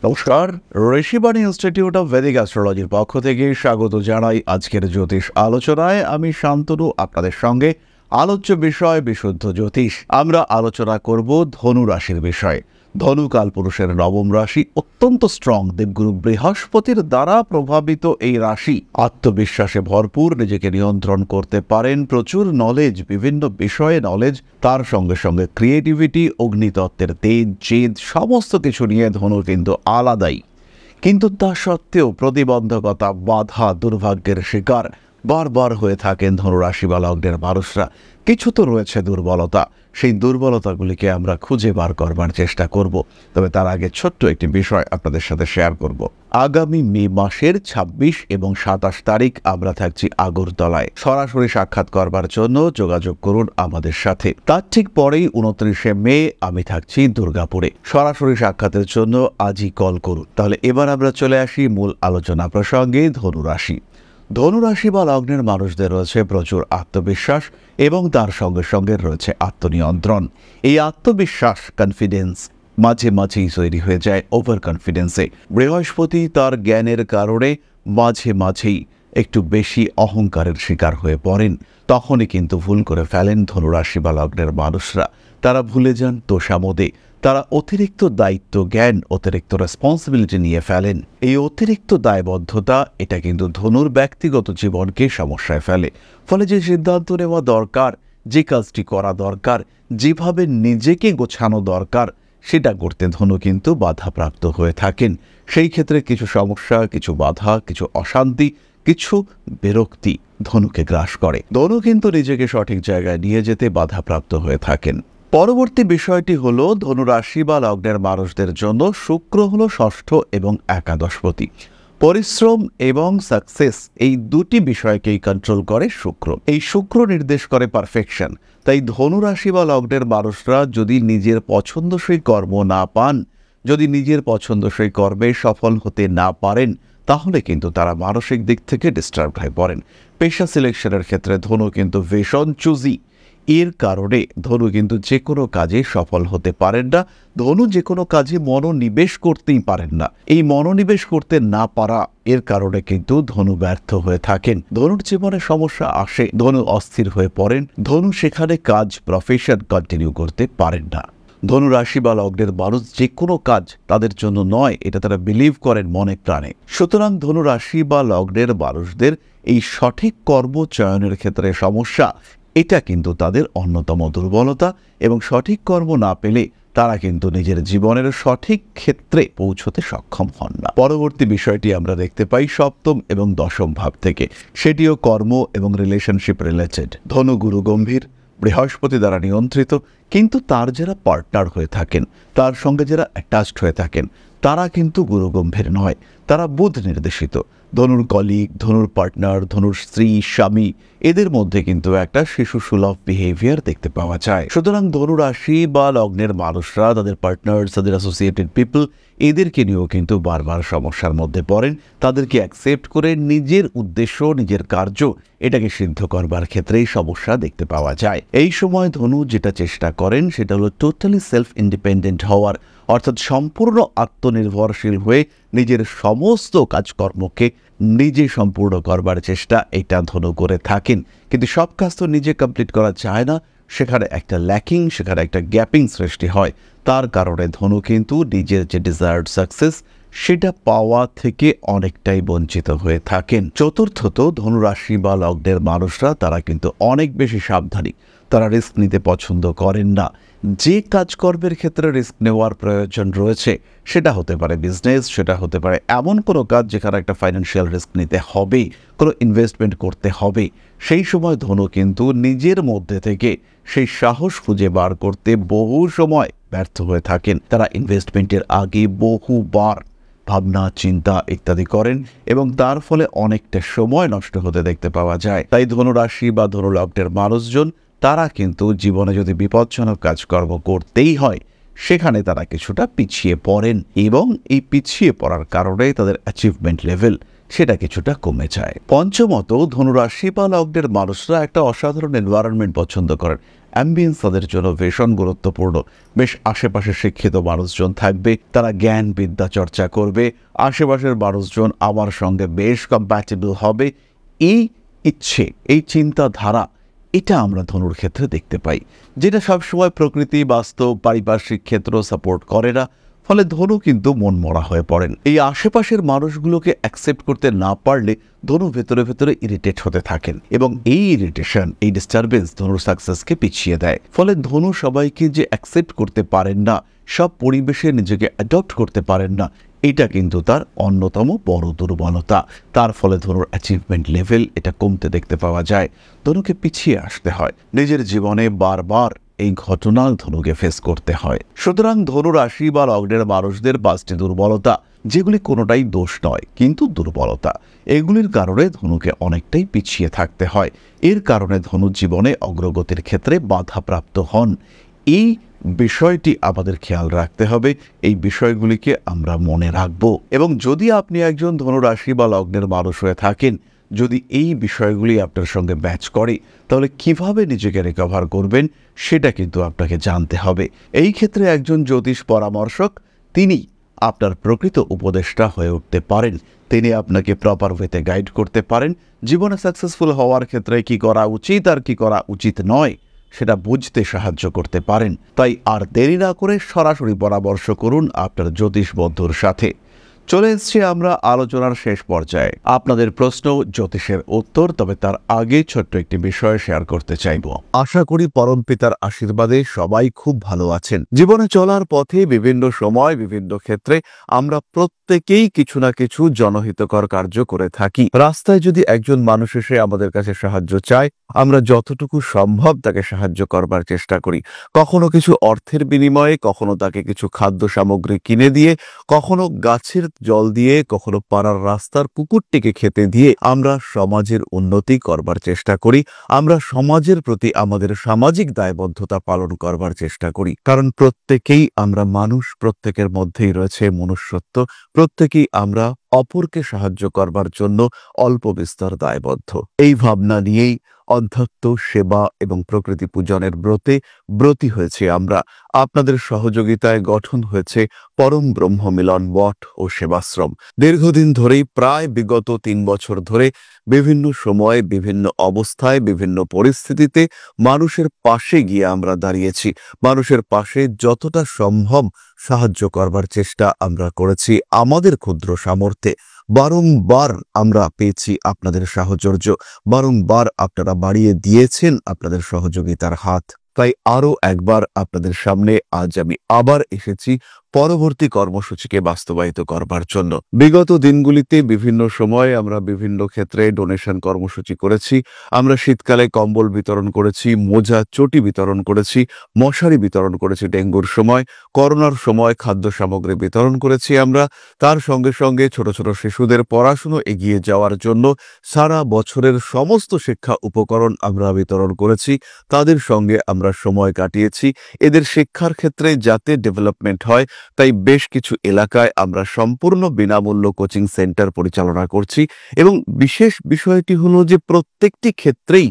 নমস্কার, Rishibani institute of Vedic অ্যাস্ট্রোলজির পক্ষ থেকে স্বাগত জানাই আজকের জ্যোতিষ আলোচনায়। আমি শান্তনু আপনাদের সঙ্গে। আলোচ্য বিষয় বিশুদ্ধ জ্যোতিষ। আমরা আলোচনা করব ধনু রাশির বিষয়ে। ধনু কালপুরুষের নবম রাশি, অত্যন্ত স্ট্রং। দেবগুরু বৃহস্পতির দ্বারা প্রভাবিত এই রাশি আত্মবিশ্বাসে ভরপুর, নিজেকে নিয়ন্ত্রণ করতে পারেন, প্রচুর নলেজ, বিভিন্ন বিষয়ে নলেজ, তার সঙ্গে সঙ্গে ক্রিয়েটিভিটি, অগ্নিতত্ত্বের তেজ, জেদ, সমস্ত কিছু নিয়ে ধনু কিন্তু আলাদাই। কিন্তু তা সত্ত্বেও প্রতিবন্ধকতা, বাধা, দুর্ভাগ্যের শিকার বারবার হয়ে থাকেন ধনুরাশি বা লগ্নের মানুষরা। কিছু তো রয়েছে দুর্বলতা, সেই দুর্বলতাগুলিকে আমরা খুঁজে বার করবার চেষ্টা করব। তবে তার আগে ছোট্ট একটি বিষয় আপনাদের সাথে শেয়ার করব। আগামী মে মাসের ২৬ এবং ২৭ তারিখ আমরা থাকছি আগরতলায়। সরাসরি সাক্ষাৎ করবার জন্য যোগাযোগ করুন আমাদের সাথে। তার ঠিক পরেই ২৯শে মে আমি থাকছি দুর্গাপুরে। সরাসরি সাক্ষাতের জন্য আজই কল করুন। তাহলে এবার আমরা চলে আসি মূল আলোচনা প্রসঙ্গে। ধনুরাশি। ধনুরাশি বা লগ্নের মানুষদের রয়েছে প্রচুর আত্মবিশ্বাস এবং তার সঙ্গে সঙ্গে রয়েছে আত্মনিয়ন্ত্রণ। এই আত্মবিশ্বাস, কনফিডেন্স মাঝে মাঝেই তৈরি হয়ে যায় ওভার কনফিডেন্সে। বৃহস্পতি তার জ্ঞানের কারণে মাঝে মাঝেই একটু বেশি অহংকারের শিকার হয়ে পড়েন। তখনই কিন্তু ভুল করে ফেলেন ধনুরাশি বা লগ্নের মানুষরা। তারা ভুলে যান তোষামোদে। তারা অতিরিক্ত দায়িত্ব জ্ঞান, অতিরিক্ত রেসপন্সিবিলিটি নিয়ে ফেলেন। এই অতিরিক্ত দায়বদ্ধতা এটা কিন্তু ধনুর ব্যক্তিগত জীবনকে সমস্যায় ফেলে। ফলে যে সিদ্ধান্ত নেওয়া দরকার, যে কাজটি করা দরকার, যেভাবে নিজেকে গোছানো দরকার, সেটা করতে ধনু কিন্তু বাধাপ্রাপ্ত হয়ে থাকেন। সেই ক্ষেত্রে কিছু সমস্যা, কিছু বাধা, কিছু অশান্তি, কিছু বিরক্তি ধনুকে গ্রাস করে। ধনু কিন্তু নিজেকে সঠিক জায়গায় নিয়ে যেতে বাধাপ্রাপ্ত হয়ে থাকেন। পরবর্তী বিষয়টি হলো ধনুরাশি বা লগ্নের মানুষদের জন্য শুক্র হলো ষষ্ঠ এবং একাদশপতি। পরিশ্রম এবং সাকসেস এই দুটি বিষয়কেই কন্ট্রোল করে শুক্র। এই শুক্র নির্দেশ করে পারফেকশন। তাই ধনুরাশি বা লগ্নের মানুষরা যদি নিজের পছন্দসই কর্ম না পান, যদি নিজের পছন্দসই কর্মে সফল হতে না পারেন, তাহলে কিন্তু তারা মানসিক দিক থেকে ডিস্টার্ব হয়ে পড়েন। পেশা সিলেকশনের ক্ষেত্রে ধনু কিন্তু ভীষণ চুজি। এর কারণে ধনু কিন্তু যে কোনো কাজে সফল হতে পারেন না। ধনু যে কোনো কাজে মনোনিবেশ করতেই পারেন না। এই মনোনিবেশ করতে না পারা, এর কারণে কিন্তু ধনু ব্যর্থ হয়ে থাকেন। ধনুর জীবনে সমস্যা আসে, ধনু অস্থির হয়ে পড়েন, ধনু সেখানে কাজ, প্রফেশন কন্টিনিউ করতে পারেন না। ধনুরাশি বা লগ্নের মানুষ যে কোনো কাজ তাদের জন্য নয়, এটা তারা বিলিভ করেন মনে প্রাণে। সুতরাং ধনুরাশি বা লগ্নের মানুষদের এই সঠিক কর্ম চয়নের ক্ষেত্রে সমস্যা, এটা কিন্তু তাদের অন্যতম দুর্বলতা। এবং সঠিক কর্ম না পেলে তারা কিন্তু নিজের জীবনের সঠিক ক্ষেত্রে পৌঁছতে সক্ষম হন না। পরবর্তী বিষয়টি আমরা দেখতে পাই সপ্তম এবং দশম ভাব থেকে। সেটিও কর্ম এবং রিলেশনশিপ রিলেটেড। ধনু গুরু গম্ভীর, বৃহস্পতি দ্বারা নিয়ন্ত্রিত, কিন্তু তার যারা পার্টনার হয়ে থাকেন, তার সঙ্গে যারা অ্যাটাচড হয়ে থাকেন, তারা কিন্তু গুরুগম্ভীর নয়, তারা বুধ নির্দেশিত। ধনুর কলিগ, ধনুর পার্টনার, ধনুর স্ত্রী, স্বামী, এদের মধ্যে কিন্তু একটা শিশু সুলভ বিহেভিয়ার দেখতে পাওয়া যায়। সুতরাং ধনুরাশি বা লগ্নের মানুষরা তাদের পার্টনার, তাদের অ্যাসোসিয়েটেড পিপল, এদেরকে নিয়েও কিন্তু বারবার সমস্যার মধ্যে পড়েন। তাদেরকে অ্যাকসেপ্ট করে নিজের উদ্দেশ্য, নিজের কার্য, এটাকে সিদ্ধ করবার ক্ষেত্রেই সমস্যা দেখতে পাওয়া যায়। এই সময় ধনু যেটা চেষ্টা করেন সেটা হলো টোটালি সেলফ ইন্ডিপেন্ডেন্ট হওয়ার, অর্থাৎ সম্পূর্ণ আত্মনির্ভরশীল হয়ে নিজের সমস্ত কাজকর্মকে নিজে সম্পূর্ণ করবার চেষ্টা এটা ধনু করে থাকেন। কিন্তু সব কাজ তো নিজে কমপ্লিট করা যায় না, সেখানে একটা ল্যাকিং, সেখানে একটা গ্যাপিং সৃষ্টি হয়। তার কারণে ধনু কিন্তু নিজের যে ডিজায়ার্ড সাকসেস, সেটা পাওয়া থেকে অনেকটাই বঞ্চিত হয়ে থাকেন। চতুর্থত ধনুরাশি বা লগ্নের মানুষরা তারা কিন্তু অনেক বেশি সাবধানী। তারা রিস্ক নিতে পছন্দ করেন না। যে কাজকর্মের ক্ষেত্রে রিস্ক নেওয়ার প্রয়োজন রয়েছে, সেটা হতে পারে বিজনেস, সেটা হতে পারে এমন কোনো কাজ যেখানে একটা ফাইন্যান্সিয়াল রিস্ক নিতে হবে, কোনো ইনভেস্টমেন্ট করতে হবে, সেই সময় ধনু কিন্তু নিজের মধ্যে থেকে সেই সাহস খুঁজে বার করতে বহু সময় ব্যর্থ হয়ে থাকেন। তারা ইনভেস্টমেন্টের আগে বহুবার ভাবনা, চিন্তা ইত্যাদি করেন এবং তার ফলে অনেকটা সময় নষ্ট হতে দেখতে পাওয়া যায়। তাই ধনুরাশি বা ধনুলগ্নের মানুষজন তারা কিন্তু জীবনে যদি বিপজ্জনক কাজকর্ম করতেই হয়, সেখানে তারা কিছুটা পিছিয়ে পড়েন এবং এই পিছিয়ে পড়ার কারণে তাদের অ্যাচিভমেন্ট লেভেল সেটা কিছুটা কমে যায়। পঞ্চমত, ধনুরাশি বা লগ্নের মানুষরা একটা অসাধারণ এনভায়রনমেন্ট পছন্দ করেন। অ্যাম্বিয়েন্স তাদের জন্য ভীষণ গুরুত্বপূর্ণ। বেশ আশেপাশে শিক্ষিত মানুষজন থাকবে, তারা জ্ঞান বিদ্যা চর্চা করবে, আশেপাশের মানুষজন আমার সঙ্গে বেশ কম্প্যাটেবল হবে, এই ইচ্ছে, এই চিন্তাধারা, এটা আমরা ধনুর ক্ষেত্রে দেখতে পাই, যেটা সবসময় প্রকৃতি, বাস্তব, পারিপার্শ্বিক ক্ষেত্র সাপোর্ট করে না। ফলে ধনু কিন্তু মন মরা হয়ে পড়েন। এই আশেপাশের মানুষগুলোকে অ্যাকসেপ্ট করতে না পারলে ধনু ভেতরে ভেতরে ইরিটেট হতে থাকেন, এবং এই ইরিটেশন, এই ডিস্টারবেন্স ধনুর সাকসেসকে পিছিয়ে দেয়। ফলে ধনু সবাইকে যে অ্যাকসেপ্ট করতে পারেন না, সব পরিবেশে নিজেকে অ্যাডপ্ট করতে পারেন না, এটা কিন্তু তার অন্যতম বড় দুর্বলতা। তার ফলে ধনুর অ্যাচিভমেন্ট লেভেল এটা কমতে দেখতে পাওয়া যায়। ধনুকে পিছিয়ে আসতে হয়, নিজের জীবনে বারবার এই ঘটনা ধনুকে ফেস করতে হয়। সুতরাং ধনু রাশি বা লগ্নের মানুষদের 5টি দুর্বলতা, যেগুলি কোনোটাই দোষ নয় কিন্তু দুর্বলতা, এগুলির কারণে ধনুকে অনেকটাই পিছিয়ে থাকতে হয়। এর কারণে ধনু জীবনে অগ্রগতির ক্ষেত্রে বাধাপ্রাপ্ত হন। এই বিষয়টি আমাদের খেয়াল রাখতে হবে, এই বিষয়গুলিকে আমরা মনে রাখব। এবং যদি আপনি একজন ধনু রাশি বা লগ্নের মানুষ হয়ে থাকেন, যদি এই বিষয়গুলি আপনার সঙ্গে ম্যাচ করে, তাহলে কিভাবে নিজেকে রিকভার করবেন সেটা কিন্তু আপনাকে জানতে হবে। এই ক্ষেত্রে একজন জ্যোতিষ পরামর্শক, তিনি আপনার প্রকৃত উপদেষ্টা হয়ে উঠতে পারেন। তিনি আপনাকে প্রপার ওয়েতে গাইড করতে পারেন। জীবনে সাকসেসফুল হওয়ার ক্ষেত্রে কি করা উচিত আর কি করা উচিত নয় সেটা বুঝতে সাহায্য করতে পারেন। তাই আর দেরি না করে সরাসরি পরামর্শ করুন আপনার জ্যোতিষ বন্ধুর সাথে। চলে এসেছি আমরা আলোচনার শেষ পর্যায়ে। আপনাদের প্রশ্ন, জ্যোতিষের উত্তর, তবে তার আগে ছোট্ট একটি বিষয় শেয়ার করতে চাইব। আশা করি পরম পিতার আশীর্বাদে সবাই খুব ভালো আছেন। জীবনে চলার পথে বিভিন্ন সময় বিভিন্ন ক্ষেত্রে আমরা প্রত্যেকেই কিছু না কিছু জনহিতকর কার্য করে থাকি। রাস্তায় যদি একজন মানুষ এসে আমাদের কাছে সাহায্য চায়, আমরা যতটুকু সম্ভব তাকে সাহায্য করবার চেষ্টা করি। কখনো কিছু অর্থের বিনিময়ে, কখনো তাকে কিছু খাদ্য সামগ্রী কিনে দিয়ে, কখনো গাছের জল দিয়ে, কখনো পাড়ার রাস্তার কুকুরটিকে খেতে দিয়ে আমরা সমাজের উন্নতি করবার চেষ্টা করি। আমরা সমাজের প্রতি আমাদের সামাজিক দায়বদ্ধতা পালন করবার চেষ্টা করি। কারণ প্রত্যেকেই আমরা মানুষ, প্রত্যেকের মধ্যেই রয়েছে মনুষ্যত্ব, প্রত্যেকেই আমরা অপরকে সাহায্য করবার জন্য অল্প বিস্তর দায়বদ্ধ। এই ভাবনা নিয়েই অধ্যাত্ম, সেবা এবং প্রকৃতি পূজনের ব্রতী হয়েছে আমরা। আপনাদের সহযোগিতায় গঠন হয়েছে পরম ব্রহ্ম মিলন মঠ ও সেবাশ্রম। দীর্ঘদিন ধরেই, প্রায় বিগত 3 বছর ধরে বিভিন্ন সময়ে, বিভিন্ন অবস্থায়, বিভিন্ন পরিস্থিতিতে মানুষের পাশে গিয়ে আমরা দাঁড়িয়েছি। মানুষের পাশে যতটা সম্ভব সাহায্য করবার চেষ্টা আমরা করেছি আমাদের ক্ষুদ্র সামর্থ্যে। বারংবার আমরা পেয়েছি আপনাদের সাহচর্য, বারংবার আপনারা বাড়িয়ে দিয়েছেন আপনাদের সহযোগিতার হাত। তাই আরও একবার আপনাদের সামনে আজ আমি আবার এসেছি পরবর্তী কর্মসূচিকে বাস্তবায়িত করবার জন্য। বিগত দিনগুলিতে বিভিন্ন সময়ে আমরা বিভিন্ন ক্ষেত্রে ডোনেশন কর্মসূচি করেছি। আমরা শীতকালে কম্বল বিতরণ করেছি, মোজা চটি বিতরণ করেছি, মশারি বিতরণ করেছি ডেঙ্গুর সময়, করোনার সময় খাদ্য সামগ্রী বিতরণ করেছি আমরা। তার সঙ্গে সঙ্গে ছোট ছোট শিশুদের পড়াশুনো এগিয়ে যাওয়ার জন্য সারা বছরের সমস্ত শিক্ষা উপকরণ আমরা বিতরণ করেছি। তাদের সঙ্গে আমরা সময় কাটিয়েছি এদের শিক্ষার ক্ষেত্রে যাতে ডেভেলপমেন্ট হয়, তাই বেশ কিছু এলাকায় আমরা সম্পূর্ণ বিনামূল্য কোচিং সেন্টার পরিচালনা করছি। এবং বিশেষ বিষয়টি হলো যে প্রত্যেকটি ক্ষেত্রেই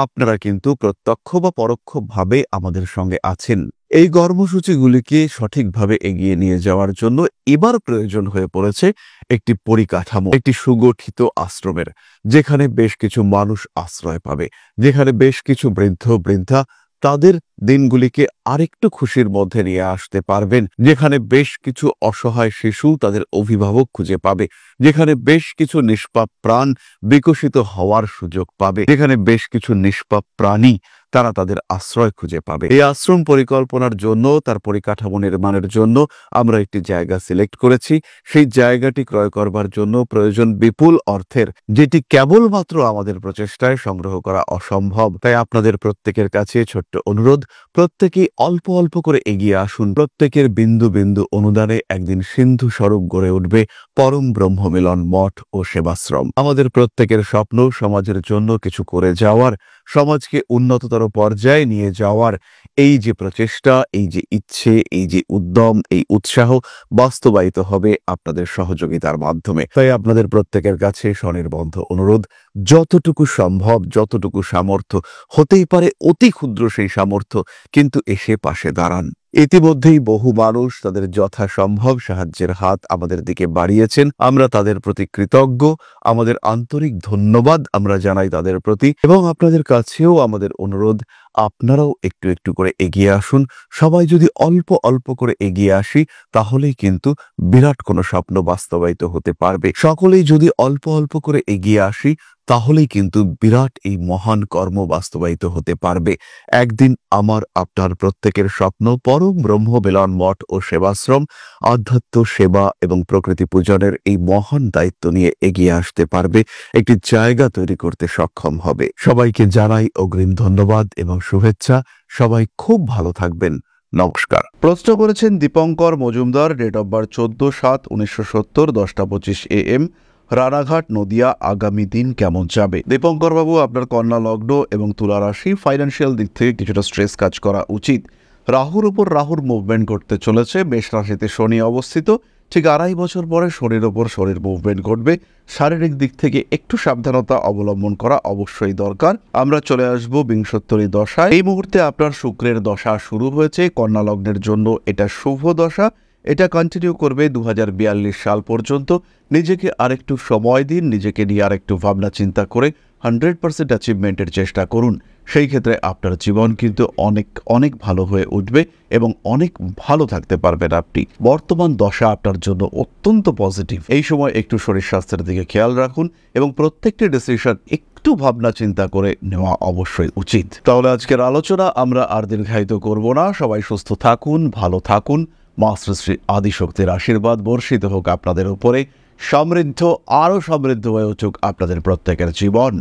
আপনারা কিন্তু প্রত্যক্ষ বা পরোক্ষভাবে আমাদের সঙ্গে আছেন। এই কর্মসূচিগুলিকে সঠিকভাবে এগিয়ে নিয়ে যাওয়ার জন্য এবার প্রয়োজন হয়ে পড়েছে একটি পরিকাঠামো, একটি সুগঠিত আশ্রমের, যেখানে বেশ কিছু মানুষ আশ্রয় পাবে, যেখানে বেশ কিছু বৃদ্ধ বৃদ্ধা তাদের দিনগুলিকে আরেকটু খুশির মধ্যে নিয়ে আসতে পারবেন, যেখানে বেশ কিছু অসহায় শিশু তাদের অভিভাবক খুঁজে পাবে, যেখানে বেশ কিছু নিষ্পাপ প্রাণ বিকশিত হওয়ার সুযোগ পাবে, যেখানে বেশ কিছু নিষ্পাপ প্রাণী তারা তাদের আশ্রয় খুঁজে পাবে। এই আশ্রম পরিকল্পনার জন্য, তার পরিকাঠামো নির্মাণের জন্য আমরা একটি জায়গা সিলেক্ট করেছি। সেই জায়গাটি ক্রয় করবার জন্য প্রয়োজন বিপুল অর্থের, যেটি কেবলমাত্র আমাদের প্রচেষ্টায় সংগ্রহ করা অসম্ভব। তাই আপনাদের প্রত্যেকের কাছে ছোট্ট অনুরোধ, প্রত্যেকেই অল্প অল্প করে এগিয়ে আসুন। প্রত্যেকের বিন্দু বিন্দু অনুদানে একদিন সিন্ধু স্বরূপ গড়ে উঠবে পরম ব্রহ্ম মিলন মঠ ও সেবাশ্রম। আমাদের প্রত্যেকের স্বপ্ন সমাজের জন্য কিছু করে যাওয়ার, সমাজকে উন্নততর পর্যায়ে নিয়ে যাওয়ার এই যে প্রচেষ্টা, এই যে ইচ্ছে, এই যে উদ্যম, এই উৎসাহ বাস্তবায়িত হবে আপনাদের সহযোগিতার মাধ্যমে। তাই আপনাদের প্রত্যেকের কাছে স্বনির্বন্ধ অনুরোধ, যতটুকু সম্ভব, যতটুকু সামর্থ্য হতেই পারে, অতি ক্ষুদ্র সেই সামর্থ্য, কিন্তু এসে পাশে দাঁড়ান। ইতিমধ্যেই বহু মানুষ তাদের যথাসম্ভব সাহায্যের হাত আমাদের দিকে বাড়িয়েছেন। আমরা তাদের প্রতি কৃতজ্ঞ। আমাদের আন্তরিক ধন্যবাদ আমরা জানাই তাদের প্রতি, এবং আপনাদের কাছেও আমাদের অনুরোধ, আপনারাও একটু একটু করে এগিয়ে আসুন। সবাই যদি অল্প অল্প করে এগিয়ে আসি, তাহলেই কিন্তু বিরাট কোনো স্বপ্ন বাস্তবায়িত হতে পারবে। সকলেই যদি অল্প অল্প করে এগিয়ে আসি, তাহলেই কিন্তু বিরাট এই মহান কর্ম বাস্তবায়িত হতে পারবে। একদিন আমার আপনার প্রত্যেকের স্বপ্ন পরম ব্রহ্ম বেলন মঠ ও সেবাশ্রম আধ্যাত্ম সেবা এবং প্রকৃতি পূজনের এই মহান দায়িত্ব নিয়ে এগিয়ে আসতে পারবে, একটি জায়গা তৈরি করতে সক্ষম হবে। সবাইকে জানাই অগ্রিম ধন্যবাদ এবং শুভেচ্ছা। সবাই খুব ভালো থাকবেন। নমস্কার। প্রশ্ন করেছেন Dipankar Majumdar, date of birth 14/7/1970, 10:25 AM, Ranaghat, Nadia. আগামী দিন কেমন যাবে? দীপঙ্কর বাবু, আপনার কন্যা লগ্ন এবং তুলা রাশি, ফাইন্যান্সিয়াল দিক থেকে কিছুটা স্ট্রেস কাজ করা উচিত। রাহুর উপর রাহুর মুভমেন্ট করতে চলেছে। মেষ রাশিতে শনি অবস্থিত। ঠিক 2.5 বছর পরে শনির ওপর শনির মুভমেন্ট ঘটবে। শারীরিক দিক থেকে একটু সাবধানতা অবলম্বন করা অবশ্যই দরকার। আমরা চলে আসব বিংশোত্তরী দশায়। এই মুহূর্তে আপনার শুক্রের দশা শুরু হয়েছে। কন্যা লগ্নের জন্য এটা শুভ দশা। এটা কন্টিনিউ করবে 2042 সাল পর্যন্ত। নিজেকে আরেকটু সময় দিন, নিজেকে নিয়ে আরেকটু ভাবনা চিন্তা করে 100% অ্যাচিভমেন্টের চেষ্টা করুন। সেই ক্ষেত্রে আপনার জীবন কিন্তু অনেক অনেক ভালো হয়ে উঠবে এবং অনেক ভালো থাকতে পারবেন আপনি। বর্তমান দশা আপনার জন্য অত্যন্ত পজিটিভ। এই সময় একটু শরীর স্বাস্থ্যের দিকে খেয়াল রাখুন এবং প্রত্যেকটি ডিসিশন একটু ভাবনা চিন্তা করে নেওয়া অবশ্যই উচিত। তাহলে আজকের আলোচনা আমরা আর দীর্ঘায়িত করব না। সবাই সুস্থ থাকুন, ভালো থাকুন। মা শ্রী শ্রী আদিশক্তির আশীর্বাদ বর্ষিত হোক আপনাদের উপরে। সমৃদ্ধ, আরও সমৃদ্ধ হয়ে উঠুক আপনাদের প্রত্যেকের জীবন।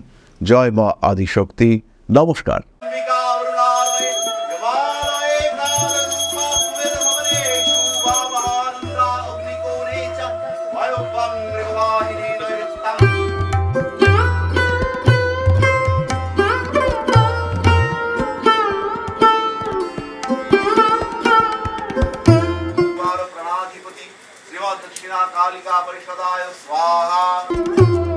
জয় মা আদিশক্তি। নমস্কার। दक्षिणा कालिका परिषदाय स्वाहा।